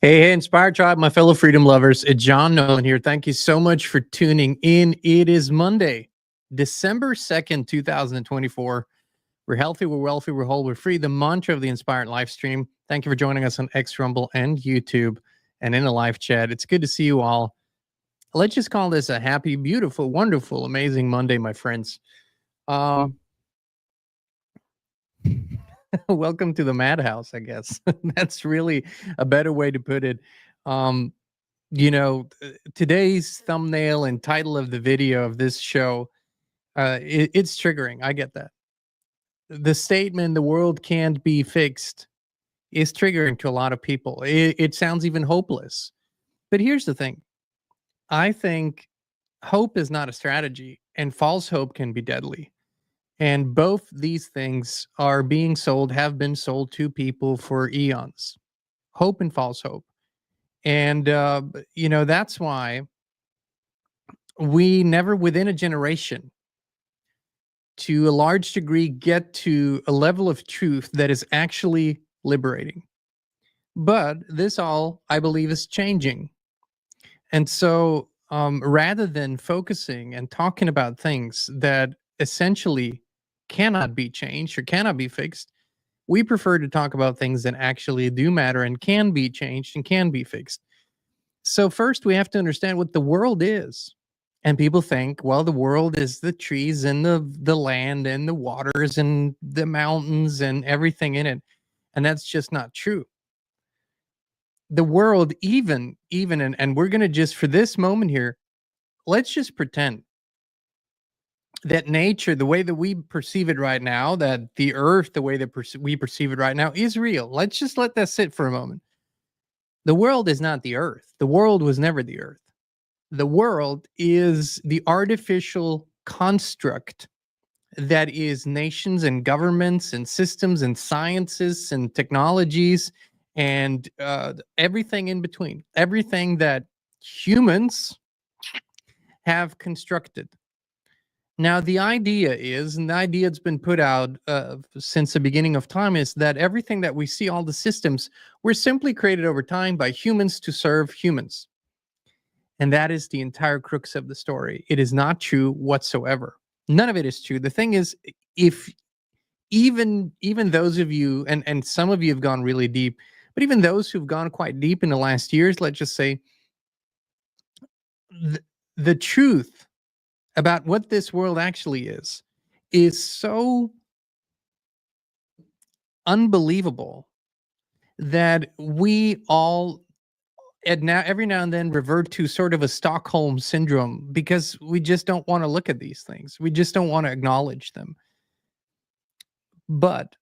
Hey, Inspired Tribe, my fellow freedom lovers. It's John Nolan here. Thank you so much for tuning in. It is Monday, December 2nd, 2024. We're healthy, we're wealthy, we're whole, we're free. The mantra of the Inspired live stream. Thank you for joining us on X Rumble and YouTube and in a live chat. It's good to see you all. Let's just call this a happy, beautiful, wonderful, amazing Monday, my friends. Welcome to the madhouse, I guess. That's really a better way to put it. Today's thumbnail and title of the video of this show, it's triggering. I get that. The statement, the world can't be fixed, is triggering to a lot of people. It sounds even hopeless. But here's the thing. I think hope is not a strategy, and false hope can be deadly. And both these things are being sold, have been sold to people for eons. Hope and false hope. And, that's why we never within a generation, to a large degree, get to a level of truth that is actually liberating. But this all, I believe, is changing. And so rather than focusing and talking about things that essentially cannot be changed or cannot be fixed, we prefer to talk about things that actually do matter and can be changed and can be fixed. So first, we have to understand what the world is. And people think, well, the world is the trees and the land and the waters and the mountains and everything in it. And that's just not true. The world, even and we're going to just, for this moment here, let's just pretend that nature, the way that we perceive it right now, that the earth, the way that we perceive it right now, is real. Let's just let that sit for a moment. The world is not the earth. The world was never the earth. The world is the artificial construct that is nations and governments and systems and sciences and technologies and everything in between, everything that humans have constructed. Now, the idea is, and the idea that's been put out since the beginning of time, is that everything that we see, all the systems, were simply created over time by humans to serve humans. And that is the entire crux of the story. It is not true whatsoever. None of it is true. The thing is, if even those of you, and some of you have gone really deep, but even those who've gone quite deep in the last years, let's just say, the truth about what this world actually is so unbelievable that we all every now and then revert to sort of a Stockholm syndrome, because we just don't want to look at these things. We just don't want to acknowledge them. But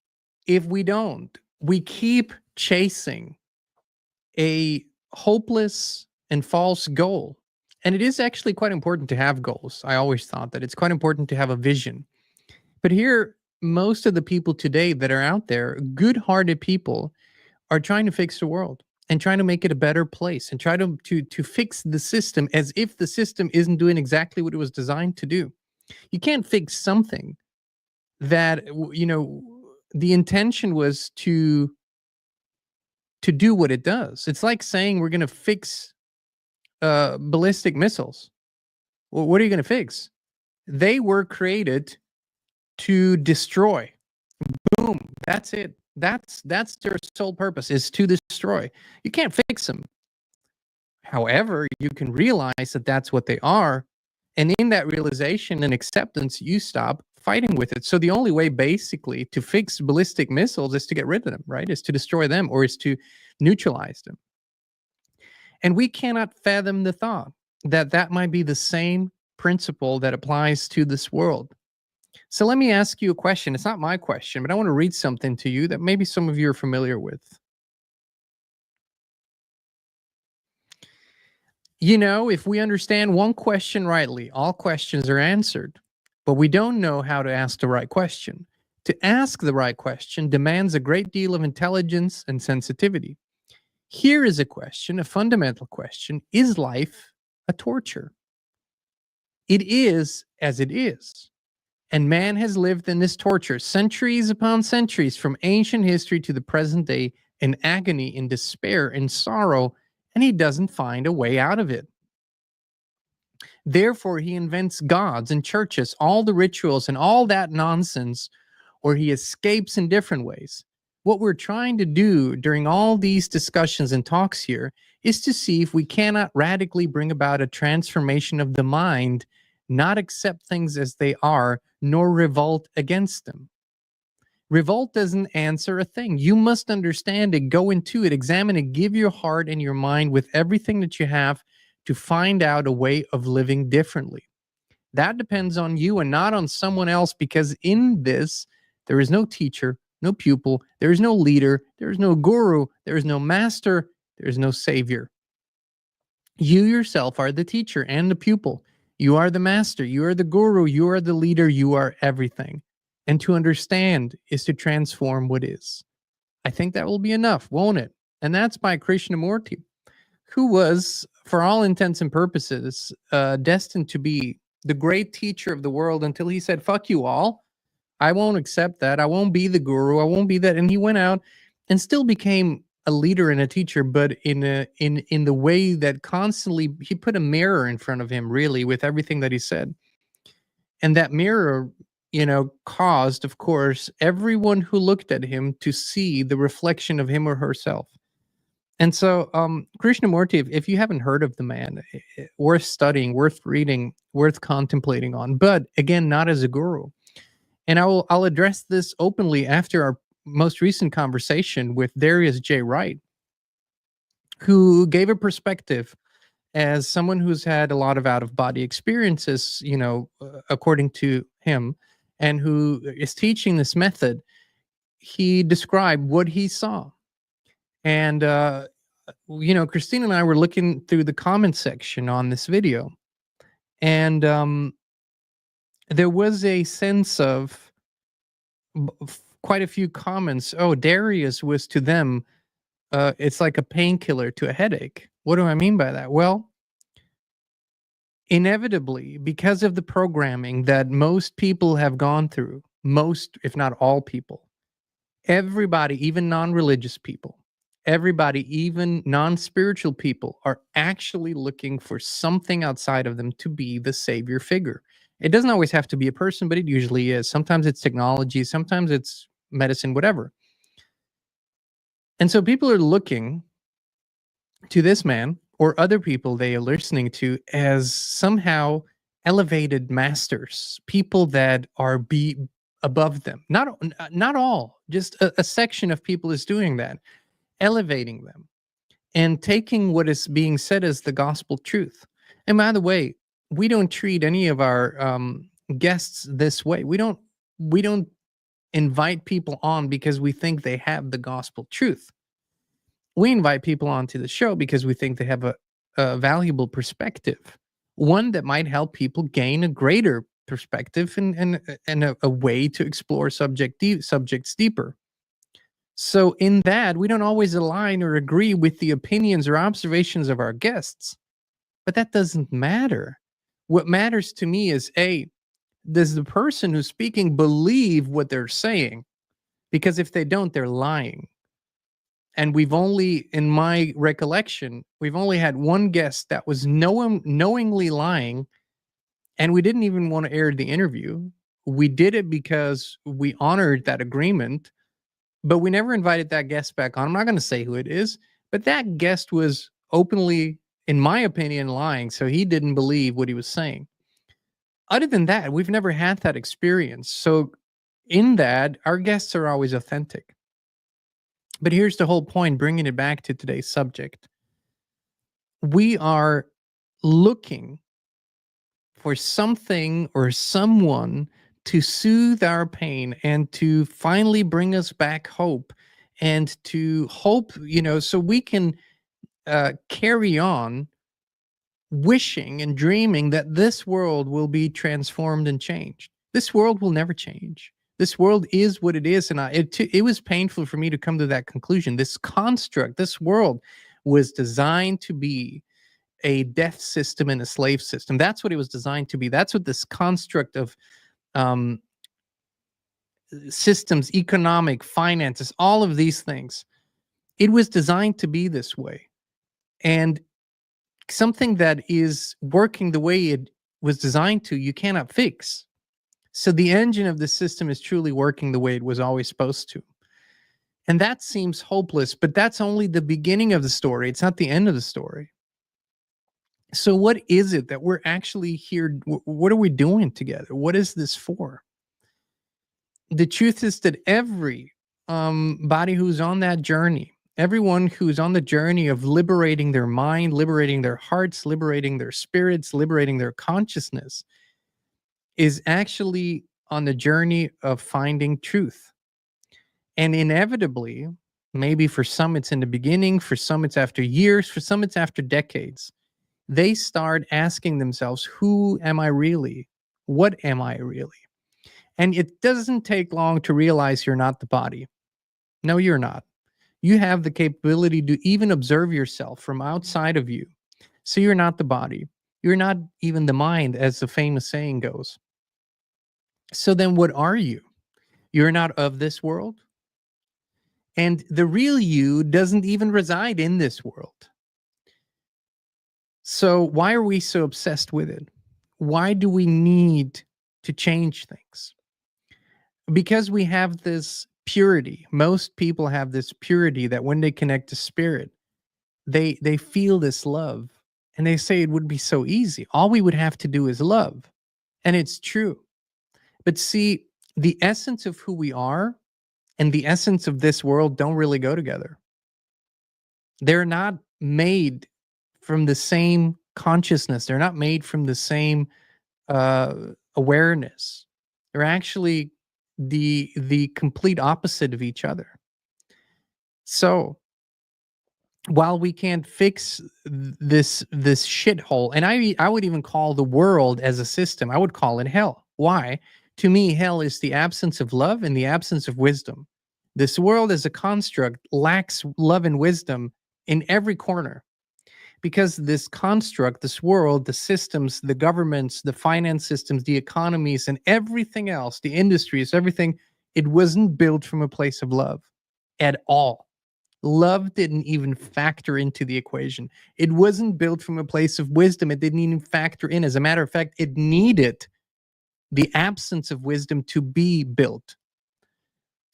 if we don't, we keep chasing a hopeless and false goal. And it is actually quite important to have goals. I always thought that it's quite important to have a vision. But here, most of the people today that are out there, good-hearted people, are trying to fix the world and trying to make it a better place and try to fix the system as if the system isn't doing exactly what it was designed to do. You can't fix something that, the intention was to do what it does. It's like saying we're going to fix ballistic missiles. Well, what are you going to fix? They were created to destroy. Boom. That's it. That's their sole purpose, is to destroy. You can't fix them. However, you can realize that that's what they are. And in that realization and acceptance, you stop fighting with it. So the only way basically to fix ballistic missiles is to get rid of them, right? Is to destroy them, or is to neutralize them. And we cannot fathom the thought that that might be the same principle that applies to this world. So let me ask you a question. It's not my question, but I want to read something to you that maybe some of you are familiar with. If we understand one question rightly, all questions are answered. But we don't know how to ask the right question. To ask the right question demands a great deal of intelligence and sensitivity. Here is a question, a fundamental question. Is life a torture? It is as it is. And man has lived in this torture centuries upon centuries, from ancient history to the present day, in agony, in despair, in sorrow, and he doesn't find a way out of it. Therefore, he invents gods and churches, all the rituals and all that nonsense, or he escapes in different ways. What we're trying to do during all these discussions and talks here is to see if we cannot radically bring about a transformation of the mind, not accept things as they are, nor revolt against them. Revolt doesn't answer a thing. You must understand it, go into it, examine it, give your heart and your mind with everything that you have to find out a way of living differently. That depends on you and not on someone else, because in this, there is no teacher, no pupil, there is no leader, there is no guru, there is no master, there is no savior. You yourself are the teacher and the pupil. You are the master, you are the guru, you are the leader, you are everything. And to understand is to transform what is. I think that will be enough, won't it? And that's by Krishnamurti, who was, for all intents and purposes, destined to be the great teacher of the world until he said, fuck you all. I won't accept that. I won't be the guru. I won't be that. And he went out and still became a leader and a teacher, but in the way that constantly he put a mirror in front of him, really, with everything that he said. And that mirror, caused, of course, everyone who looked at him to see the reflection of him or herself. And so, Krishnamurti, if you haven't heard of the man, worth studying, worth reading, worth contemplating on, but again, not as a guru. And I'll address this openly after our most recent conversation with Darius J. Wright, who gave a perspective as someone who's had a lot of out-of-body experiences, according to him, and who is teaching this method. He described what he saw. And, Christine and I were looking through the comment section on this video, and there was a sense of quite a few comments. Oh, Darius was to them, it's like a painkiller to a headache. What do I mean by that? Well, inevitably, because of the programming that most people have gone through, most, if not all people, everybody, even non-religious people, everybody, even non-spiritual people, are actually looking for something outside of them to be the savior figure. It doesn't always have to be a person, but it usually is. Sometimes it's technology, sometimes it's medicine, whatever. And so people are looking to this man or other people they are listening to as somehow elevated masters, people that are above them. Not all, just a section of people is doing that, elevating them and taking what is being said as the gospel truth. And by the way, we don't treat any of our guests this way. We don't invite people on because we think they have the gospel truth. We invite people onto the show because we think they have a valuable perspective, one that might help people gain a greater perspective and a way to explore subjects deeper. So in that, we don't always align or agree with the opinions or observations of our guests, but that doesn't matter. What matters to me is, does the person who's speaking believe what they're saying? Because if they don't, they're lying. And we've only, in my recollection, we've only had one guest that was knowingly lying, and we didn't even want to air the interview. We did it because we honored that agreement, but we never invited that guest back on. I'm not going to say who it is, but that guest was openly, in my opinion, lying, so he didn't believe what he was saying. Other than that, we've never had that experience. So in that, our guests are always authentic. But here's the whole point, bringing it back to today's subject. We are looking for something or someone to soothe our pain and to finally bring us back hope, and to hope, so we can carry on wishing and dreaming that this world will be transformed and changed. This world will never change. This world is what it is, and it was painful for me to come to that conclusion. This construct, this world, was designed to be a death system and a slave system. That's what it was designed to be. That's what this construct of systems, economic, finances, all of these things, It was designed to be this way. And something that is working the way it was designed to, you cannot fix. So the engine of the system is truly working the way it was always supposed to. And that seems hopeless, but that's only the beginning of the story. It's not the end of the story. So what is it that we're actually here? What are we doing together? What is this for? The truth is that every body who's on that journey, everyone who's on the journey of liberating their mind, liberating their hearts, liberating their spirits, liberating their consciousness, is actually on the journey of finding truth. And inevitably, maybe for some it's in the beginning, for some it's after years, for some it's after decades, they start asking themselves, who am I really? What am I really? And it doesn't take long to realize you're not the body. No, you're not. You have the capability to even observe yourself from outside of you. So you're not the body. You're not even the mind, as the famous saying goes. So then what are you? You're not of this world. And the real you doesn't even reside in this world. So why are we so obsessed with it? Why do we need to change things? Because we have this purity. Most people have this purity that when they connect to spirit, they feel this love, and they say it would be so easy. All we would have to do is love. And it's true. But see, the essence of who we are and the essence of this world don't really go together. They're not made from the same consciousness. They're not made from the same awareness. They're actually the complete opposite of each other. So while we can't fix this shithole, and I would even call the world as a system, I would call it hell. Why? To me, hell is the absence of love and the absence of wisdom. This world as a construct lacks love and wisdom in every corner. Because this construct, this world, the systems, the governments, the finance systems, the economies, and everything else, the industries, everything, it wasn't built from a place of love at all. Love didn't even factor into the equation. It wasn't built from a place of wisdom. It didn't even factor in. As a matter of fact, it needed the absence of wisdom to be built.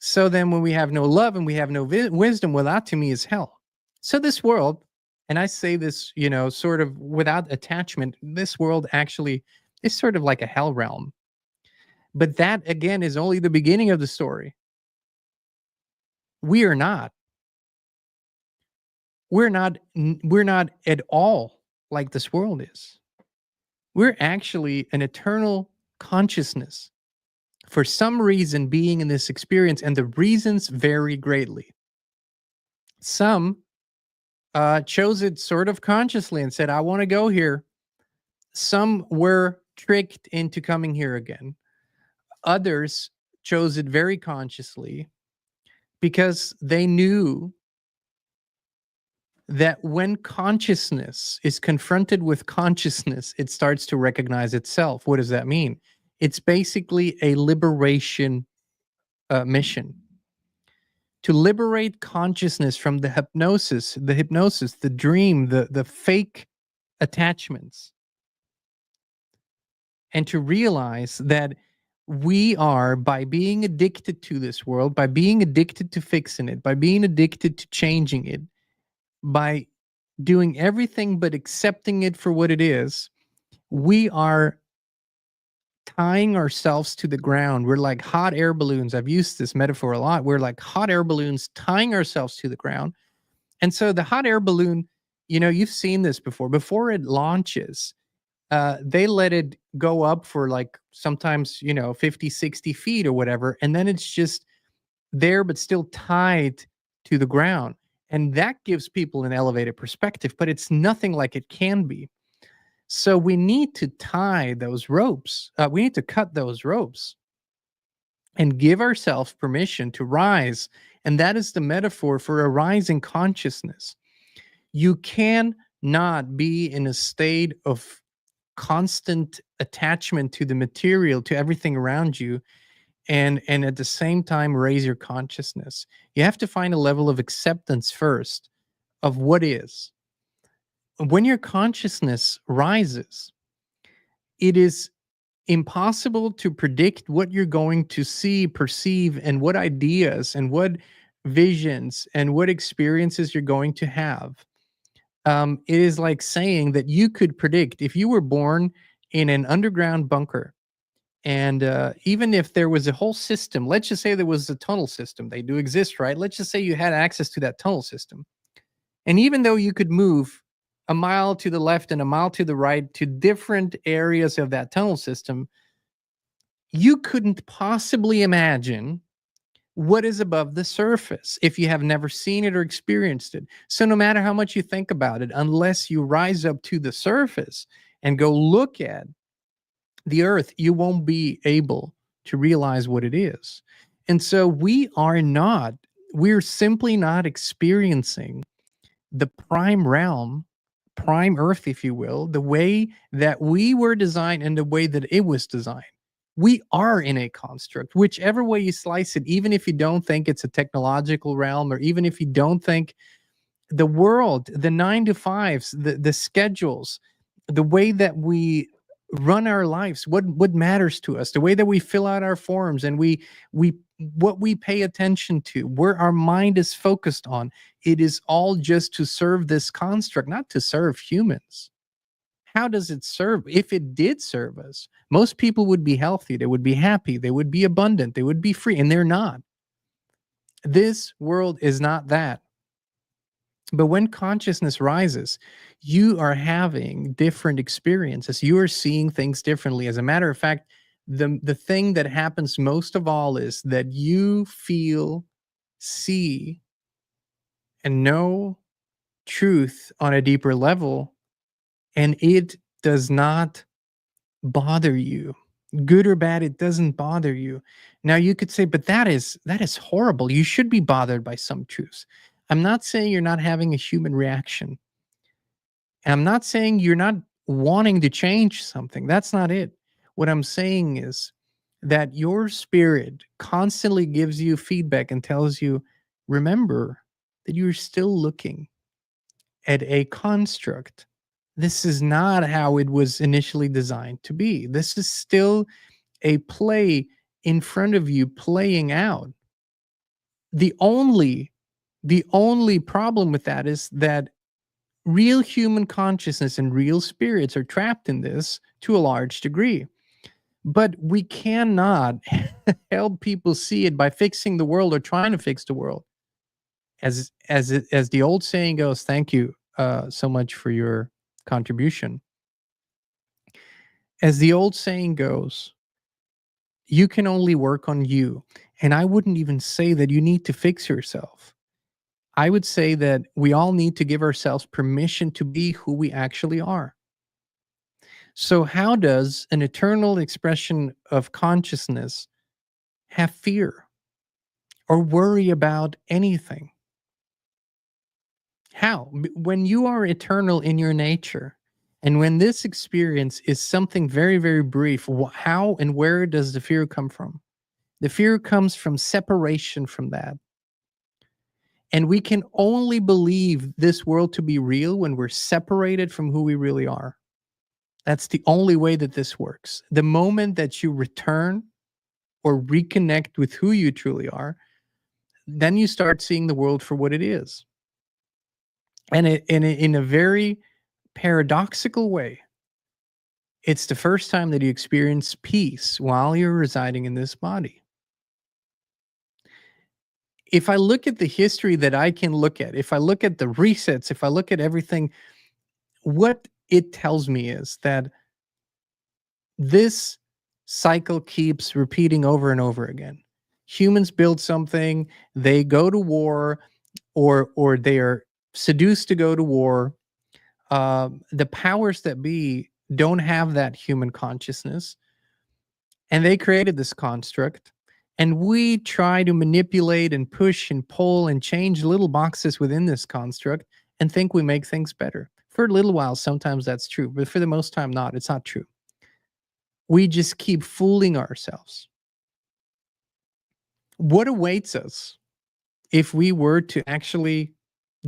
So then when we have no love and we have no wisdom, well, that to me is hell. So this world, and I say this, sort of without attachment, this world actually is sort of like a hell realm. But that, again, is only the beginning of the story. We are not. We're not at all like this world is. We're actually an eternal consciousness, for some reason, being in this experience, and the reasons vary greatly. Some chose it sort of consciously and said, I want to go here. Some were tricked into coming here again. Others chose it very consciously because they knew that when consciousness is confronted with consciousness, it starts to recognize itself. What does that mean? It's basically a liberation mission. To liberate consciousness from the hypnosis, the dream, the fake attachments, and to realize that we are, by being addicted to this world, by being addicted to fixing it, by being addicted to changing it, by doing everything but accepting it for what it is, we are tying ourselves to the ground. We're like hot air balloons. I've used this metaphor a lot. We're like hot air balloons tying ourselves to the ground. And so the hot air balloon, you've seen this before. Before it launches, they let it go up for like sometimes, 50, 60 feet or whatever. And then it's just there, but still tied to the ground. And that gives people an elevated perspective, but it's nothing like it can be. So we need to tie those ropes. We need to cut those ropes and give ourselves permission to rise. And that is the metaphor for a rising consciousness. You cannot be in a state of constant attachment to the material, to everything around you, and at the same time raise your consciousness. You have to find a level of acceptance first of what is. When your consciousness rises, it is impossible to predict what you're going to see, perceive, and what ideas and what visions and what experiences you're going to have. It is like saying that you could predict if you were born in an underground bunker. And even if there was a whole system, let's just say there was a tunnel system, they do exist, right? Let's just say you had access to that tunnel system. And even though you could move a mile to the left and a mile to the right to different areas of that tunnel system, you couldn't possibly imagine what is above the surface if you have never seen it or experienced it. So no matter how much you think about it, unless you rise up to the surface and go look at the earth, you won't be able to realize what it is. And so we're simply not experiencing the prime realm, prime earth, if you will, the way that we were designed and the way that it was designed. We are in a construct, whichever way you slice it, even if you don't think it's a technological realm, or even if you don't think the world, the 9 to 5s, the schedules, the way that we run our lives, what matters to us, the way that we fill out our forms, and we what we pay attention to, where our mind is focused on, it is all just to serve this construct, not to serve humans. How does it serve? If it did serve us, most people would be healthy, they would be happy, they would be abundant, they would be free, and they're not. This world is not that. But when consciousness rises, you are having different experiences. You are seeing things differently. As a matter of fact, the thing that happens most of all is that you feel, see, and know truth on a deeper level, and it does not bother you. Good or bad, it doesn't bother you. Now you could say, but that is horrible. You should be bothered by some truths. I'm not saying you're not having a human reaction. And I'm not saying you're not wanting to change something. That's not it. What I'm saying is that your spirit constantly gives you feedback and tells you, remember that you're still looking at a construct. This is not how it was initially designed to be. This is still a play in front of you playing out. The only problem with that is that real human consciousness and real spirits are trapped in this to a large degree. But we cannot help people see it by fixing the world or trying to fix the world. As the old saying goes, thank you so much for your contribution. As the old saying goes, you can only work on you. And I wouldn't even say that you need to fix yourself. I would say that we all need to give ourselves permission to be who we actually are. So, how does an eternal expression of consciousness have fear or worry about anything? How? When you are eternal in your nature, and when this experience is something very, very brief, how and where does the fear come from? The fear comes from separation from that. And we can only believe this world to be real when we're separated from who we really are. That's the only way that this works. The moment that you return or reconnect with who you truly are, then you start seeing the world for what it is. And in a very paradoxical way, it's the first time that you experience peace while you're residing in this body. If I look at the history that I can look at, if I look at the resets, if I look at everything, what it tells me is that this cycle keeps repeating over and over again. Humans build something, they go to war, or they are seduced to go to war. The powers that be don't have that human consciousness, and they created this construct. And we try to manipulate and push and pull and change little boxes within this construct and think we make things better. For a little while, sometimes that's true, but for the most time, not. It's not true. We just keep fooling ourselves. What awaits us if we were to actually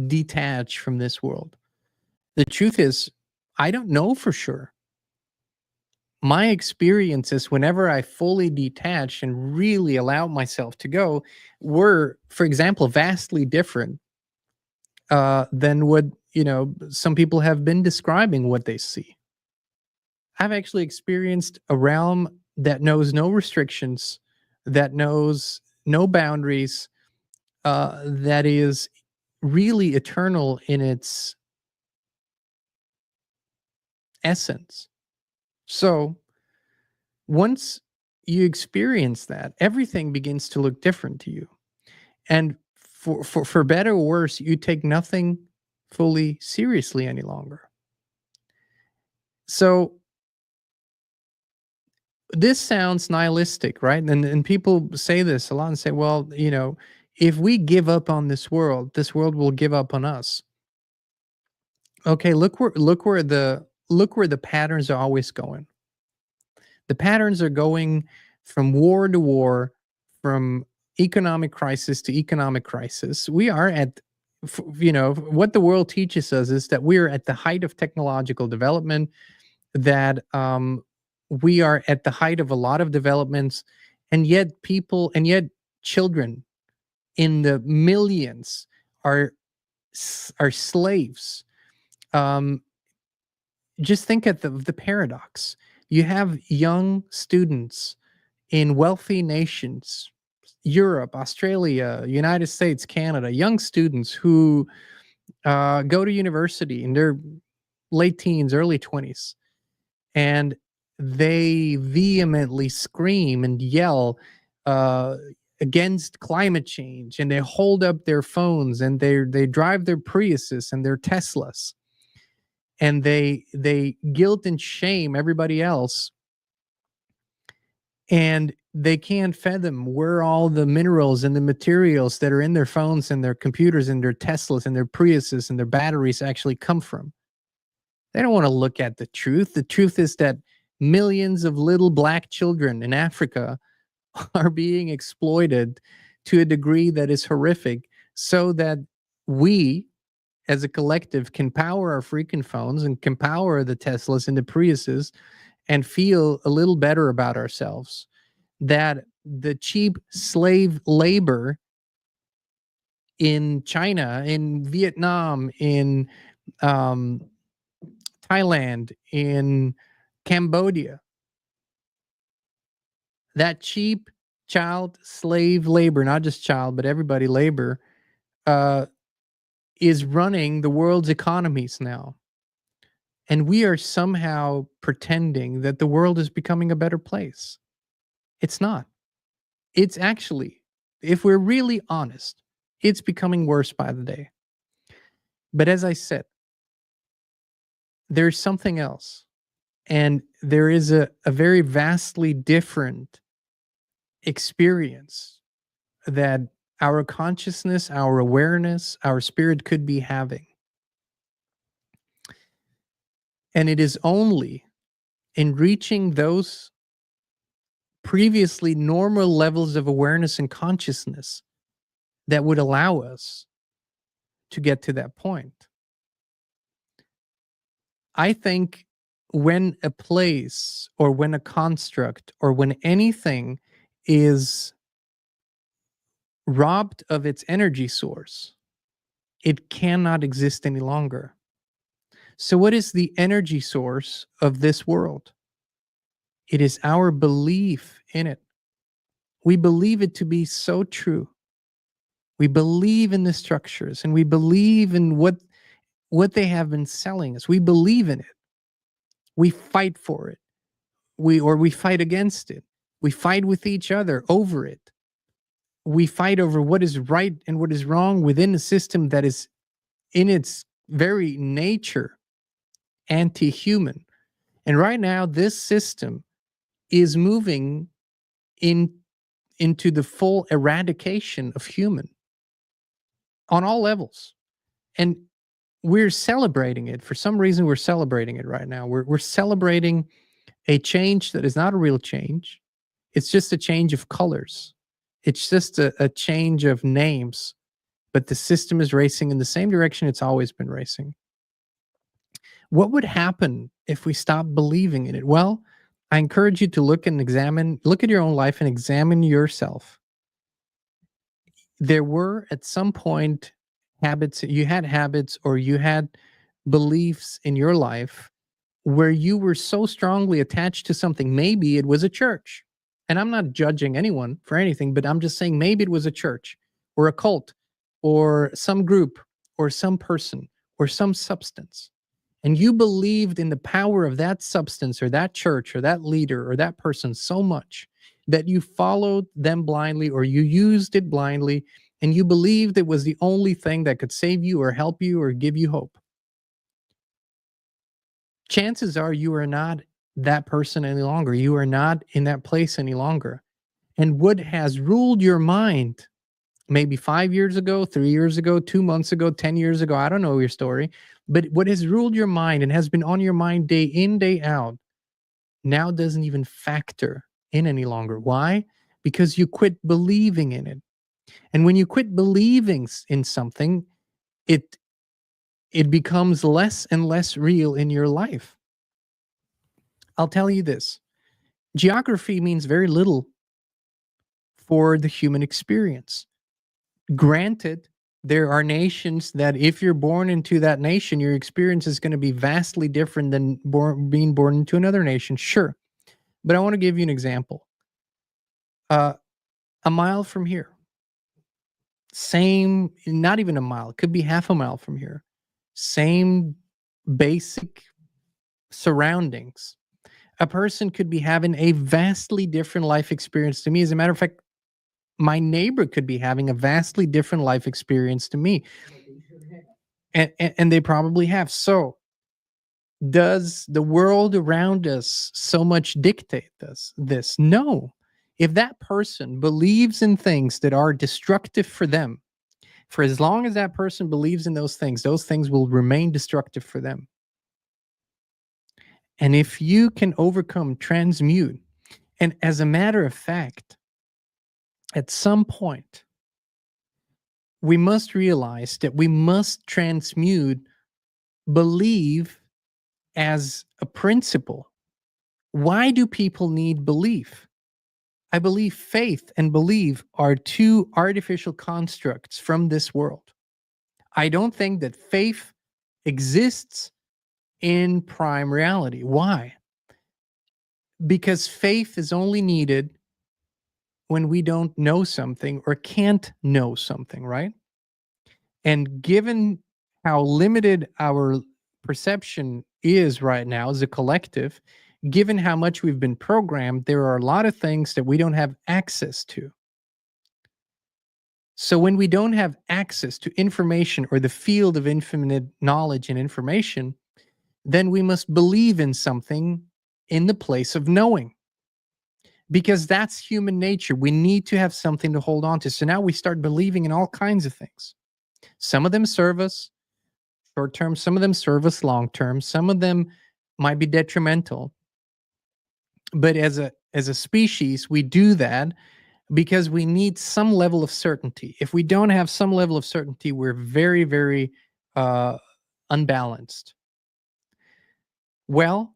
detach from this world? The truth is, I don't know for sure. My experiences, whenever I fully detach and really allow myself to go, were, for example, vastly different than what some people have been describing what they see. I've actually experienced a realm that knows no restrictions, that knows no boundaries, that is really eternal in its essence. So once you experience that, everything begins to look different to you. And for better or worse, you take nothing fully seriously any longer. So this sounds nihilistic, right? And people say this a lot and say, well, if we give up on this world will give up on us. Okay, look where the patterns are always going. The patterns are going from war to war, from economic crisis to economic crisis. We are what the world teaches us is that we're at the height of technological development, that we are at the height of a lot of developments, and yet children in the millions are slaves. Um, just think at the paradox. You have young students in wealthy nations, Europe, Australia, United States, Canada, young students who go to university in their late teens, early 20s, and they vehemently scream and yell uh, against climate change, and they hold up their phones, and they drive their Priuses and their Teslas, and they guilt and shame everybody else, and they can't fathom where all the minerals and the materials that are in their phones and their computers and their Teslas and their Priuses and their batteries actually come from. They don't want to look at the truth. The truth is that millions of little black children in Africa are being exploited to a degree that is horrific, so that we as a collective can power our freaking phones and can power the Teslas and the Priuses and feel a little better about ourselves. That the cheap slave labor in China, in Vietnam, in um, Thailand, in Cambodia, that cheap child slave labor, not just child, but everybody labor, uh, is running the world's economies now. And we are somehow pretending that the world is becoming a better place. It's not. It's actually, if we're really honest, it's becoming worse by the day. But as I said, there's something else. And there is a very vastly different experience that our consciousness, our awareness, our spirit could be having. And it is only in reaching those previously normal levels of awareness and consciousness that would allow us to get to that point. I think when a place or when a construct or when anything is robbed of its energy source, it cannot exist any longer. So, what is the energy source of this world? It is our belief in it. We believe it to be so true. We believe in the structures, and we believe in what they have been selling us. We believe in it. We fight for it. We fight against it. We fight with each other over it. We fight over what is right and what is wrong within a system that is in its very nature anti-human. And right now, this system is moving into the full eradication of human on all levels. And we're celebrating it. For some reason, we're celebrating it right now. We're celebrating a change that is not a real change. It's just a change of colors. It's just a change of names, but the system is racing in the same direction it's always been racing. What would happen if we stopped believing in it? Well, I encourage you to look at your own life and examine yourself. There were at some point habits or you had beliefs in your life where you were so strongly attached to something. Maybe it was a church. And I'm not judging anyone for anything, but I'm just saying maybe it was a church or a cult or some group or some person or some substance. And you believed in the power of that substance or that church or that leader or that person so much that you followed them blindly or you used it blindly and you believed it was the only thing that could save you or help you or give you hope. Chances are you are not that person any longer. You are not in that place any longer. And what has ruled your mind maybe 5 years ago, 3 years ago, 2 months ago, 10 years ago, I don't know your story, but what has ruled your mind and has been on your mind day in, day out, now doesn't even factor in any longer. Why? Because you quit believing in it. And when you quit believing in something, it it becomes less and less real in your life. I'll tell you this. Geography means very little for the human experience. Granted, there are nations that if you're born into that nation, your experience is going to be vastly different than being born into another nation. Sure. But I want to give you an example. Uh, a mile from here, same, not even a mile, it could be half a mile from here, same basic surroundings. A person could be having a vastly different life experience to me. As a matter of fact, my neighbor could be having a vastly different life experience to me. And they probably have. So, does the world around us so much dictate this? No. If that person believes in things that are destructive for them, for as long as that person believes in those things will remain destructive for them. And if you can overcome, transmute, and as a matter of fact, at some point, we must realize that we must transmute believe as a principle. Why do people need belief? I believe faith and belief are two artificial constructs from this world. I don't think that faith exists in prime reality. Why? Because faith is only needed when we don't know something or can't know something, right? And given how limited our perception is right now as a collective, given how much we've been programmed, there are a lot of things that we don't have access to. So when we don't have access to information or the field of infinite knowledge and information, then we must believe in something in the place of knowing. Because that's human nature. We need to have something to hold on to. So now we start believing in all kinds of things. Some of them serve us short term, some of them serve us long term, some of them might be detrimental. But as a species, we do that because we need some level of certainty. If we don't have some level of certainty, we're very, very unbalanced. Well,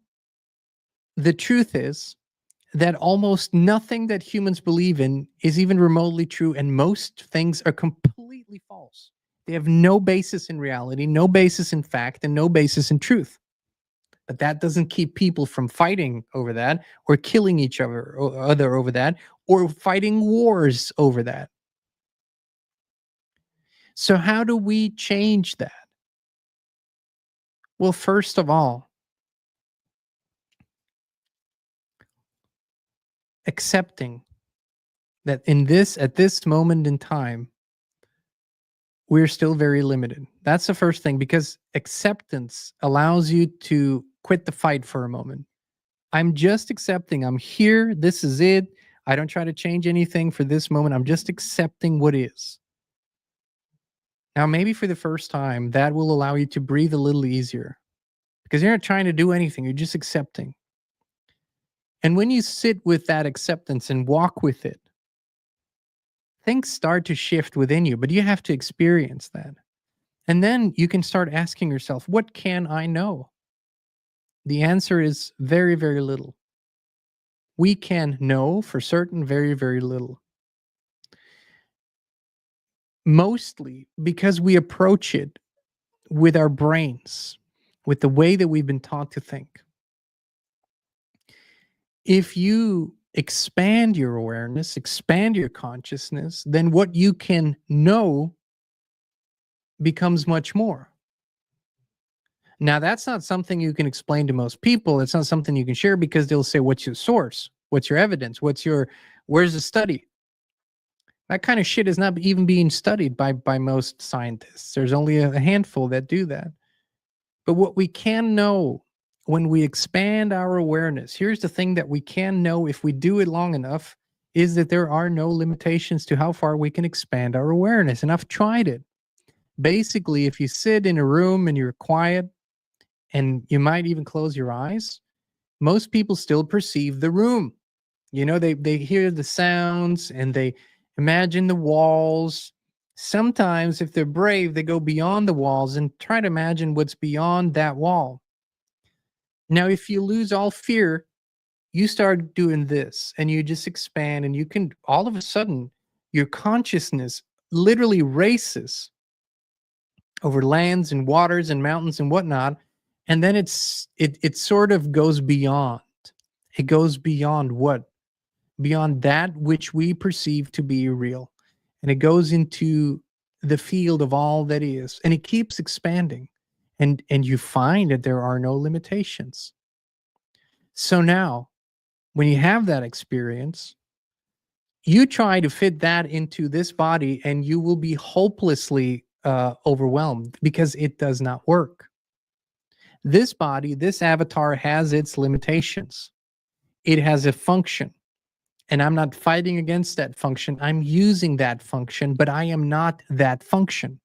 the truth is that almost nothing that humans believe in is even remotely true, and most things are completely false. They have no basis in reality, no basis in fact, and no basis in truth. But that doesn't keep people from fighting over that or killing each other over that or fighting wars over that. So how do we change that? Well, first of all, accepting that at this moment in time, we're still very limited. That's the first thing, because acceptance allows you to quit the fight for a moment. I'm just accepting. I'm here. This is it. I don't try to change anything for this moment. I'm just accepting what is. Now, maybe for the first time, that will allow you to breathe a little easier because you're not trying to do anything. You're just accepting. And when you sit with that acceptance and walk with it, things start to shift within you, but you have to experience that. And then you can start asking yourself, what can I know? The answer is very, very little. We can know for certain very, very little. Mostly because we approach it with our brains, with the way that we've been taught to think. If you expand your awareness, expand your consciousness, then what you can know becomes much more. Now, that's not something you can explain to most people. It's not something you can share because they'll say, what's your source? What's your evidence? Where's the study? That kind of shit is not even being studied by most scientists. There's only a handful that do that. But what we can know when we expand our awareness, here's the thing that we can know if we do it long enough, is that there are no limitations to how far we can expand our awareness. And I've tried it. Basically, if you sit in a room and you're quiet and you might even close your eyes, most people still perceive the room. You know, they hear the sounds and they imagine the walls. Sometimes, if they're brave, they go beyond the walls and try to imagine what's beyond that wall. Now, if you lose all fear, you start doing this and you just expand, and you can all of a sudden, your consciousness literally races over lands and waters and mountains and whatnot. And then it sort of goes beyond. It goes beyond what? Beyond that which we perceive to be real. And it goes into the field of all that is. And it keeps expanding. And you find that there are no limitations. So now, when you have that experience, you try to fit that into this body and you will be hopelessly overwhelmed because it does not work. This body, this avatar has its limitations. It has a function. And I'm not fighting against that function. I'm using that function, but I am not that function.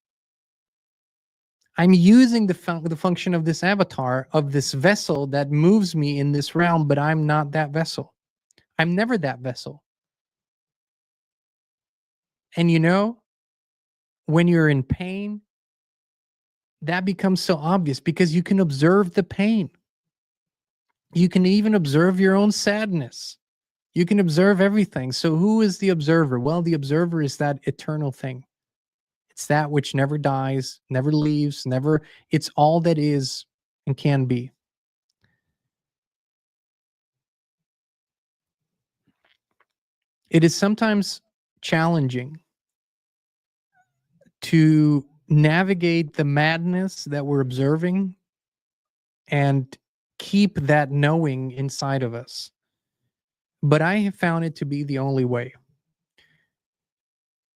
I'm using the function of this avatar, of this vessel that moves me in this realm, but I'm not that vessel. I'm never that vessel. And you know, when you're in pain, that becomes so obvious because you can observe the pain. You can even observe your own sadness. You can observe everything. So who is the observer? Well, the observer is that eternal thing. It's that which never dies, never leaves, it's all that is and can be. It is sometimes challenging to navigate the madness that we're observing and keep that knowing inside of us. But I have found it to be the only way.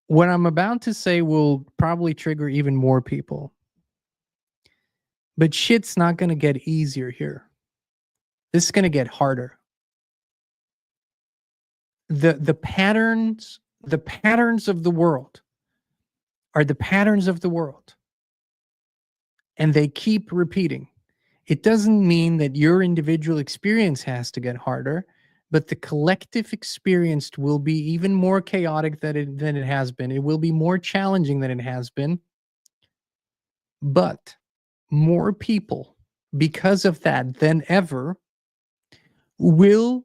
What I'm about to say will probably trigger even more people. But shit's not going to get easier here. This is going to get harder. The patterns of the world are the patterns of the world. And they keep repeating. It doesn't mean that your individual experience has to get harder, but the collective experience will be even more chaotic than it has been. It will be more challenging than it has been. But more people, because of that than ever, will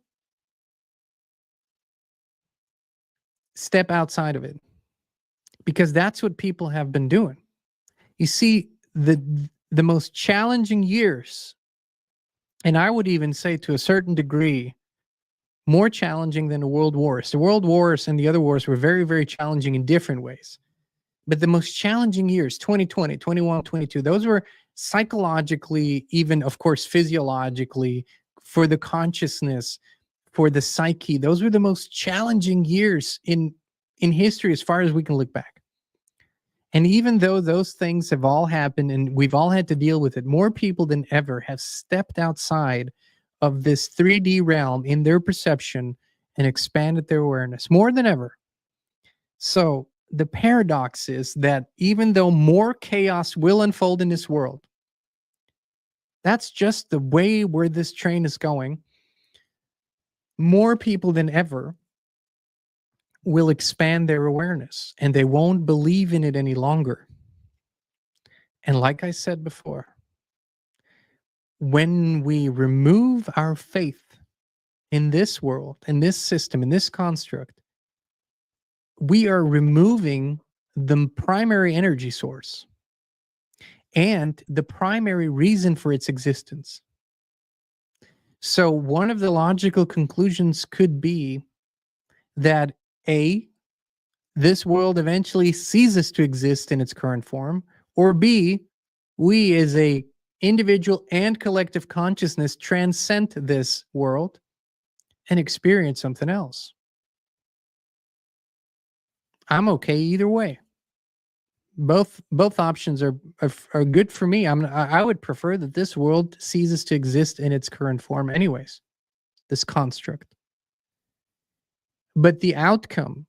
step outside of it. Because that's what people have been doing. You see, the most challenging years, and I would even say to a certain degree, more challenging than the world wars. The world wars and the other wars were very, very challenging in different ways. But the most challenging years, 2020, 21, 22, those were psychologically, even, of course, physiologically, for the consciousness, for the psyche. Those were the most challenging years in history as far as we can look back. And even though those things have all happened and we've all had to deal with it, more people than ever have stepped outside of this 3D realm in their perception and expanded their awareness more than ever. So the paradox is that even though more chaos will unfold in this world, that's just the way where this train is going. More people than ever will expand their awareness and they won't believe in it any longer. And like I said before, when we remove our faith in this world, in this system, in this construct, we are removing the primary energy source and the primary reason for its existence. So one of the logical conclusions could be that A, this world eventually ceases to exist in its current form, or B, we as a individual and collective consciousness transcend this world and experience something else. I'm okay either way. Both options are good for me. I would prefer that this world ceases to exist in its current form anyways, this construct. But the outcome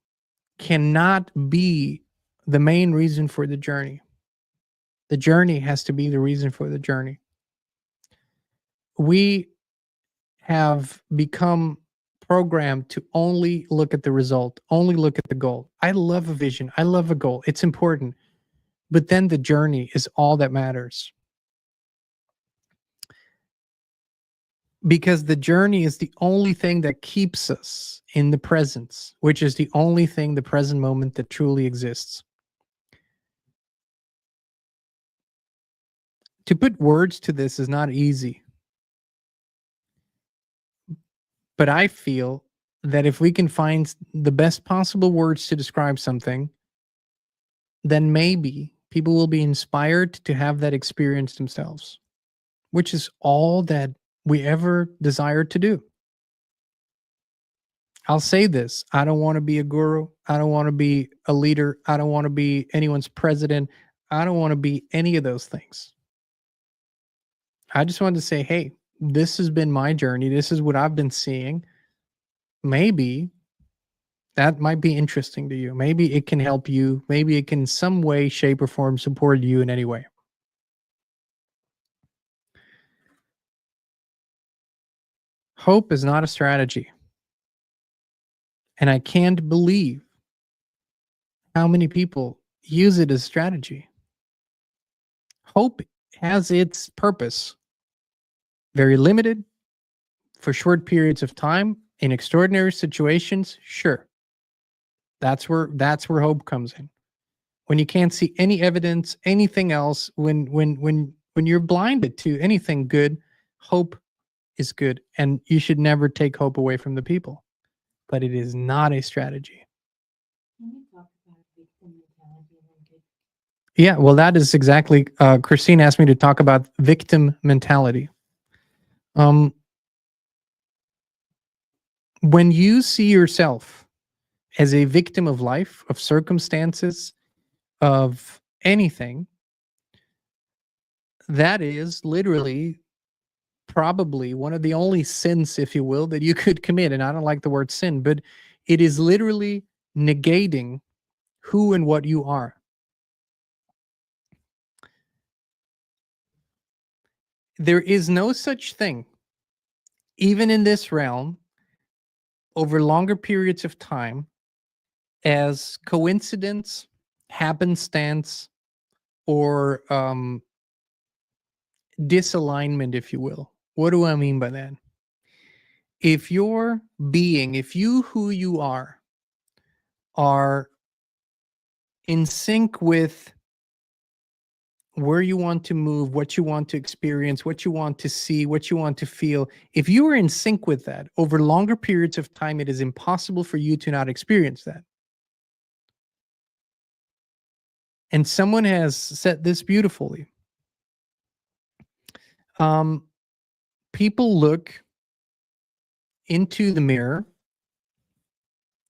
cannot be the main reason for the journey. The journey has to be the reason for the journey. We have become programmed to only look at the result, only look at the goal. I love a vision. I love a goal. It's important. But then the journey is all that matters. Because the journey is the only thing that keeps us in the presence, which is the only thing, the present moment, that truly exists. To put words to this is not easy. But I feel that if we can find the best possible words to describe something, then maybe people will be inspired to have that experience themselves, which is all that we ever desired to do. I'll say this. I don't want to be a guru. I don't want to be a leader. I don't want to be anyone's president. I don't want to be any of those things. I just wanted to say, hey, this has been my journey. This is what I've been seeing. Maybe that might be interesting to you. Maybe it can help you. Maybe it can in some way, shape, or form support you in any way. Hope is not a strategy. And I can't believe how many people use it as strategy. Hope has its purpose. Very limited, for short periods of time, in extraordinary situations, sure. That's where hope comes in. When you can't see any evidence, anything else, when you're blinded to anything good, hope is good. And you should never take hope away from the people. But it is not a strategy. Can you talk about victim mentality a little bit? Yeah, well, that is exactly, Christine asked me to talk about victim mentality. When you see yourself as a victim of life, of circumstances, of anything, that is literally probably one of the only sins, if you will, that you could commit. And I don't like the word sin, but it is literally negating who and what you are. There is no such thing, even in this realm, over longer periods of time, as coincidence, happenstance, or disalignment, if you will. What do I mean by that? If your being, if you who you are in sync with where you want to move, what you want to experience, what you want to see, what you want to feel, if you are in sync with that over longer periods of time, it is impossible for you to not experience that. And someone has said this beautifully. People look into the mirror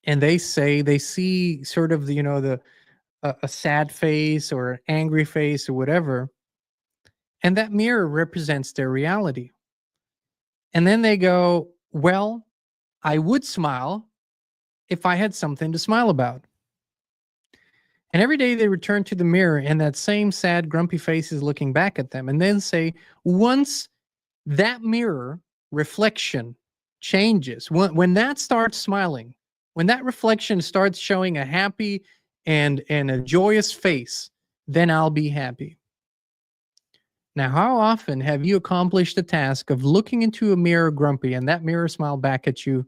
and they see sort of a sad face or an angry face or whatever, and that mirror represents their reality. And then they go, well, I would smile if I had something to smile about. And every day they return to the mirror and that same sad, grumpy face is looking back at them, and then say, once that mirror reflection changes, when that starts smiling, When that reflection starts showing a happy and a joyous face, then I'll be happy. Now, how often have you accomplished the task of looking into a mirror grumpy and that mirror smiled back at you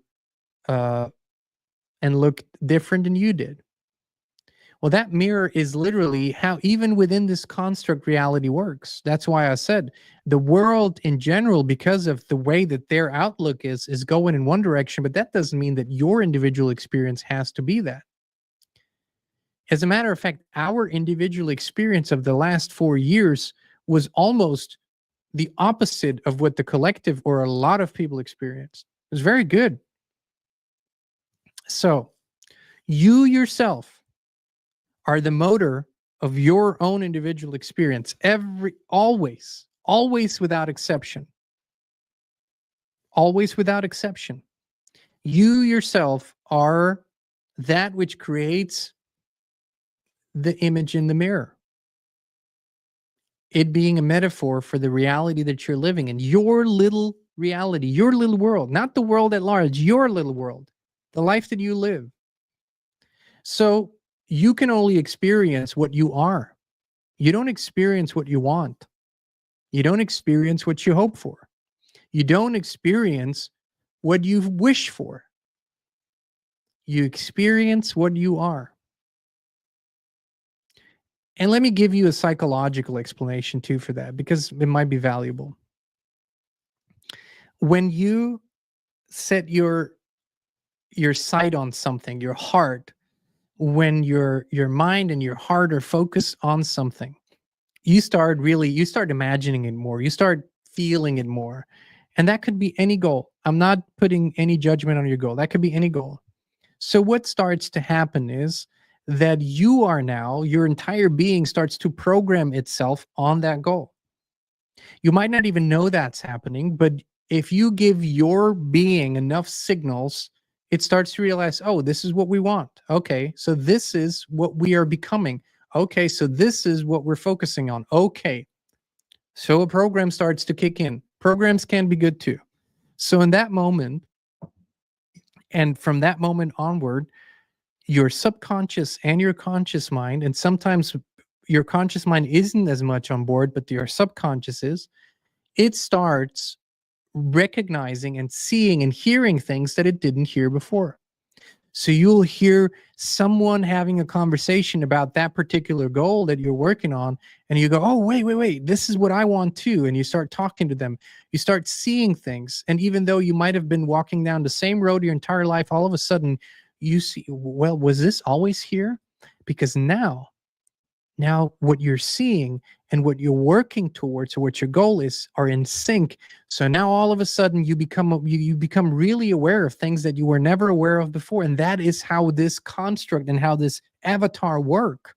and looked different than you did? Well, that mirror is literally how even within this construct reality works. That's why I said the world in general, because of the way that their outlook is going in one direction, but that doesn't mean that your individual experience has to be that. As a matter of fact, our individual experience of the last 4 years was almost the opposite of what the collective or a lot of people experienced. It was very good. So, you yourself are the motor of your own individual experience, always without exception. Always without exception. You yourself are that which creates the image in the mirror. It being a metaphor for the reality that you're living in, your little reality, your little world, not the world at large, your little world, the life that you live. So you can only experience what you are. You don't experience what you want. You don't experience what you hope for. You don't experience what you wish for. You experience what you are. And let me give you a psychological explanation too for that, because it might be valuable. When you set your sight on something, your heart, when your mind and your heart are focused on something, you start imagining it more. You start feeling it more. And that could be any goal. I'm not putting any judgment on your goal. That could be any goal. So what starts to happen is that your entire being starts to program itself on that goal. You might not even know that's happening, but if you give your being enough signals, it starts to realize, oh, this is what we want. Okay, so this is what we are becoming. Okay, so this is what we're focusing on. Okay, so a program starts to kick in. Programs can be good too. So in that moment, and from that moment onward, your subconscious and your conscious mind, and sometimes your conscious mind isn't as much on board, but your subconscious is, it starts recognizing and seeing and hearing things that it didn't hear before. So you'll hear someone having a conversation about that particular goal that you're working on, and you go, oh, wait, this is what I want too. And you start talking to them. You start seeing things. And even though you might have been walking down the same road your entire life, all of a sudden you see, well, was this always here? Because now what you're seeing and what you're working towards, or what your goal is, are in sync. So now all of a sudden you become really aware of things that you were never aware of before. And that is how this construct and how this avatar work.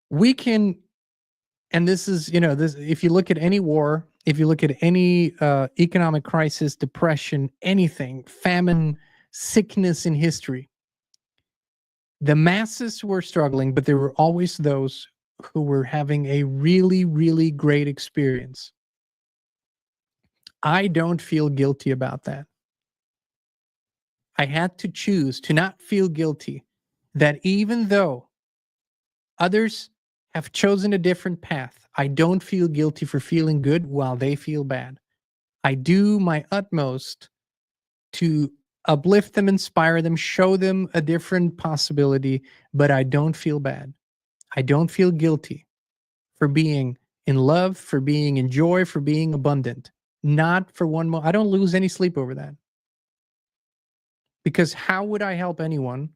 We can, and this is, this, if you look at any war, if you look at any economic crisis, depression, anything, famine, sickness in history, the masses were struggling, but there were always those who were having a really, really great experience. I don't feel guilty about that. I had to choose to not feel guilty, that even though others have chosen a different path, I don't feel guilty for feeling good while they feel bad. I do my utmost to uplift them, inspire them, show them a different possibility, but I don't feel bad. I don't feel guilty for being in love, for being in joy, for being abundant. Not for one moment. I don't lose any sleep over that. Because how would I help anyone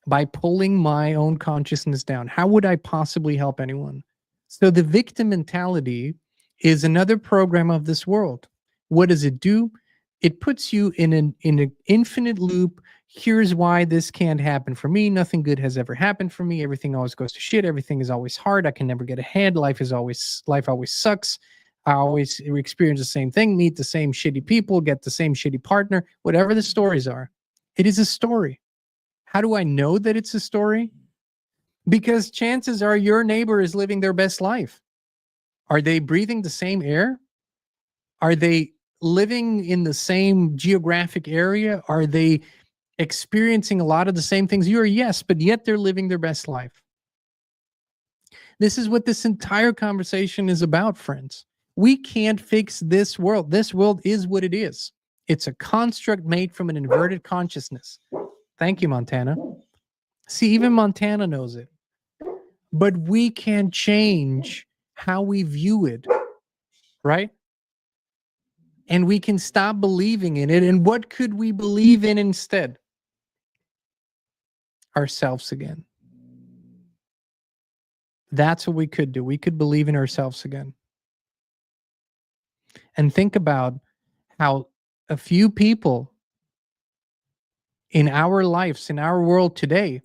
by pulling my own consciousness down? How would I possibly help anyone? So the victim mentality is another program of this world. What does it do? It puts you in an infinite loop. Here's why this can't happen for me. Nothing good has ever happened for me. Everything always goes to shit. Everything is always hard. I can never get ahead. Life always sucks. I always experience the same thing, meet the same shitty people, get the same shitty partner, whatever the stories are. It is a story. How do I know that it's a story? Because chances are your neighbor is living their best life. Are they breathing the same air? Are they living in the same geographic area? Are they experiencing a lot of the same things you are? Yes, but yet they're living their best life. This is what this entire conversation is about, friends. We can't fix this world. This world is what it is. It's a construct made from an inverted consciousness. Thank you, Montana. See, even Montana knows it. But we can change how we view it, right? And we can stop believing in it. And what could we believe in instead? Ourselves again. That's what we could do. We could believe in ourselves again. And think about how a few people in our lives, in our world today,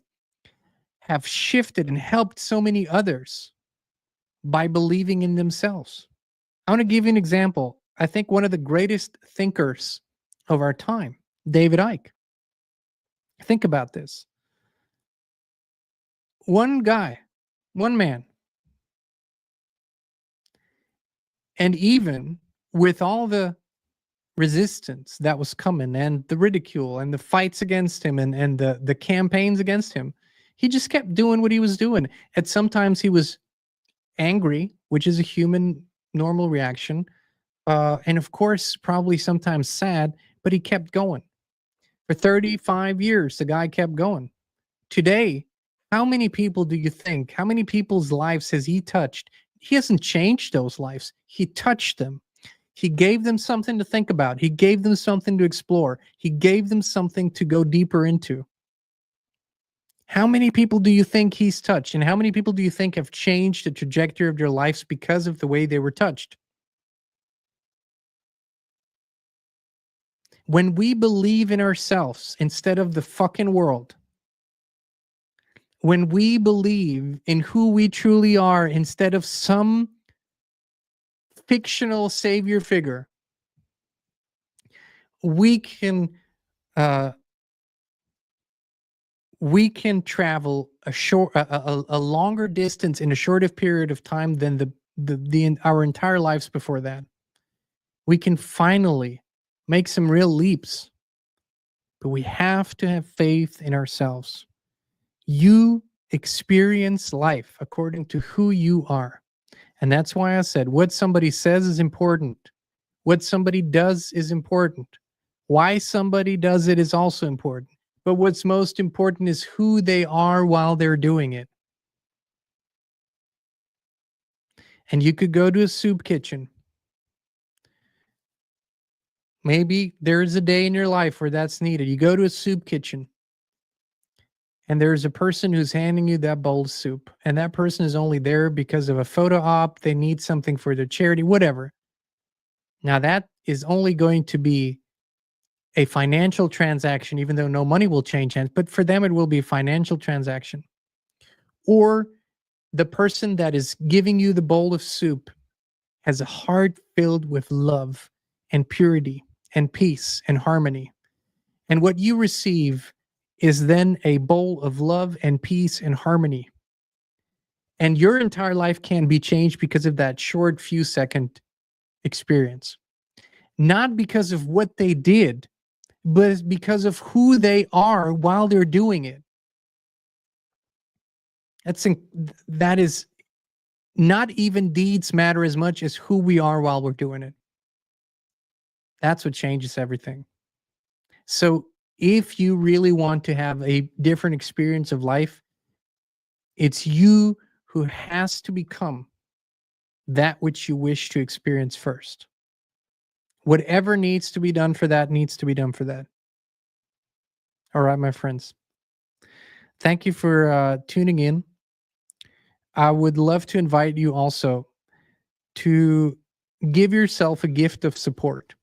have shifted and helped so many others by believing in themselves. I want to give you an example. I think one of the greatest thinkers of our time, David Icke. Think about this. One guy, one man, and even with all the resistance that was coming and the ridicule and the fights against him and the campaigns against him, he just kept doing what he was doing. And sometimes he was angry, which is a human normal reaction. And of course, probably sometimes sad, but he kept going. For 35 years, the guy kept going. Today, how many people do you think, how many people's lives has he touched? He hasn't changed those lives. He touched them. He gave them something to think about. He gave them something to explore. He gave them something to go deeper into. How many people do you think he's touched? And how many people do you think have changed the trajectory of their lives because of the way they were touched? When we believe in ourselves instead of the fucking world, when we believe in who we truly are instead of some fictional savior figure, we can travel a longer distance in a shorter period of time than our entire lives before that. We can finally make some real leaps, but we have to have faith in ourselves. You experience life according to who you are. And that's why I said what somebody says is important. What somebody does is important. Why somebody does it is also important. But what's most important is who they are while they're doing it. And you could go to a soup kitchen. Maybe there's a day in your life where that's needed. You go to a soup kitchen and there's a person who's handing you that bowl of soup. And that person is only there because of a photo op. They need something for their charity, whatever. Now that is only going to be a financial transaction, even though no money will change hands. But for them, it will be a financial transaction. Or the person that is giving you the bowl of soup has a heart filled with love and purity and peace and harmony. And what you receive is then a bowl of love and peace and harmony. And your entire life can be changed because of that short few second experience. Not because of what they did, but because of who they are while they're doing it. That is not even deeds matter as much as who we are while we're doing it. That's what changes everything. So if you really want to have a different experience of life, it's you who has to become that which you wish to experience first. Whatever needs to be done for that needs to be done for that. All right, my friends. Thank you for tuning in. I would love to invite you also to give yourself a gift of support.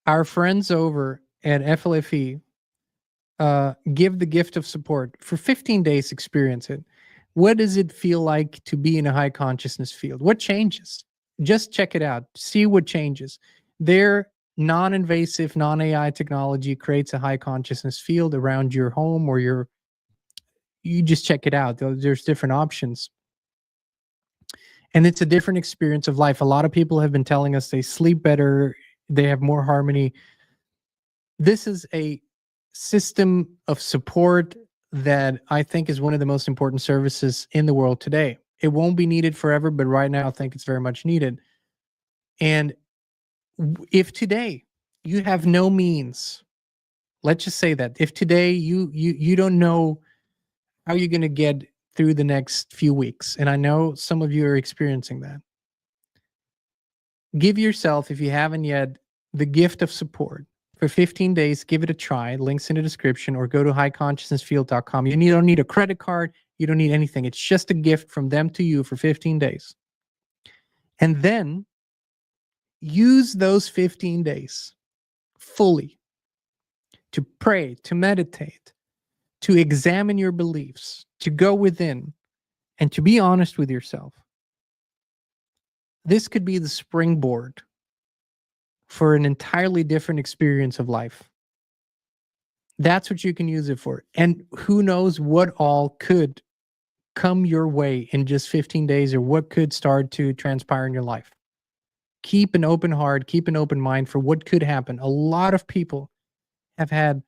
Our friends over at FLFE give the gift of support. For 15 days, experience it. What does it feel like to be in a high consciousness field? What changes? Just check it out. See what changes. Their non-invasive, non-AI technology creates a high consciousness field around your home or you just check it out. There's different options. And it's a different experience of life. A lot of people have been telling us they sleep better, they have more harmony. This is a system of support that I think is one of the most important services in the world today. It won't be needed forever, but right now I think it's very much needed. And if today you have no means, let's just say that if today you don't know how you're going to get through the next few weeks, and I know some of you are experiencing that, give yourself, if you haven't yet, the gift of support. For 15 days, give it a try. Links in the description, or go to highconsciousnessfield.com. You don't need a credit card. You don't need anything. It's just a gift from them to you for 15 days. And then use those 15 days fully to pray, to meditate, to examine your beliefs, to go within, and to be honest with yourself. This could be the springboard for an entirely different experience of life. That's what you can use it for. And who knows what all could come your way in just 15 days, or what could start to transpire in your life. Keep an open heart, keep an open mind for what could happen. A lot of people have had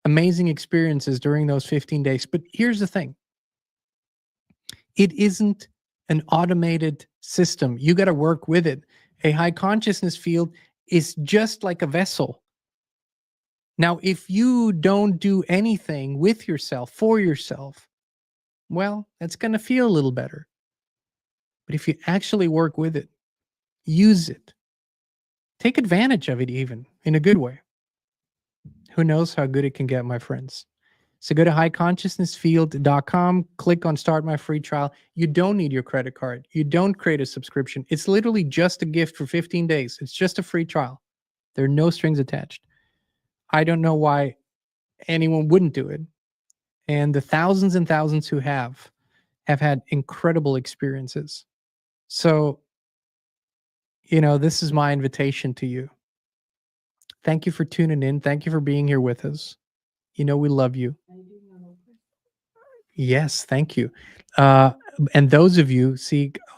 amazing experiences during those 15 days. But here's the thing. It isn't an automated system. You got to work with it. A high consciousness field is just like a vessel. Now, if you don't do anything with yourself, for yourself, well, that's going to feel a little better. But if you actually work with it, use it, take advantage of it, even in a good way, who knows how good it can get, my friends. So go to highconsciousnessfield.com, click on start my free trial. You don't need your credit card. You don't create a subscription. It's literally just a gift for 15 days. It's just a free trial. There are no strings attached. I don't know why anyone wouldn't do it. And the thousands and thousands who have had incredible experiences. So, this is my invitation to you. Thank you for tuning in. Thank you for being here with us. We love you. Yes, thank you. And those of you,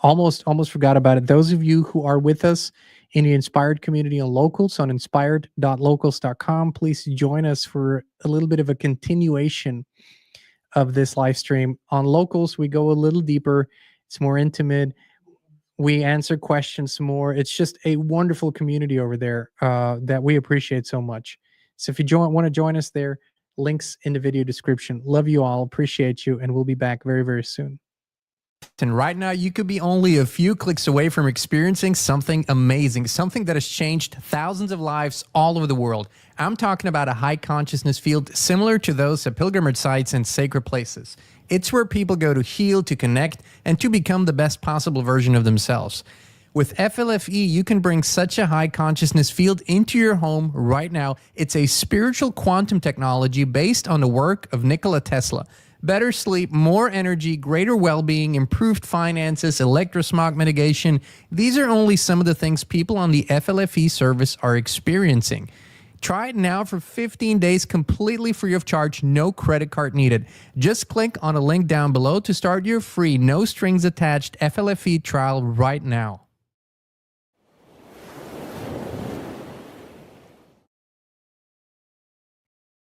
almost forgot about it. Those of you who are with us in the Inspired community on Locals, on inspired.locals.com, please join us for a little bit of a continuation of this live stream. On Locals, we go a little deeper. It's more intimate. We answer questions more. It's just a wonderful community over there that we appreciate so much. So if you want to join us there, links in the video description. Love you all. Appreciate you. And we'll be back very, very soon. And right now, you could be only a few clicks away from experiencing something amazing, something that has changed thousands of lives all over the world. I'm talking about a high consciousness field similar to those at pilgrimage sites and sacred places. It's where people go to heal, to connect, and to become the best possible version of themselves. With FLFE, you can bring such a high consciousness field into your home right now. It's a spiritual quantum technology based on the work of Nikola Tesla. Better sleep, more energy, greater well-being, improved finances, electrosmog mitigation. These are only some of the things people on the FLFE service are experiencing. Try it now for 15 days completely free of charge, no credit card needed. Just click on a link down below to start your free, no strings attached FLFE trial right now.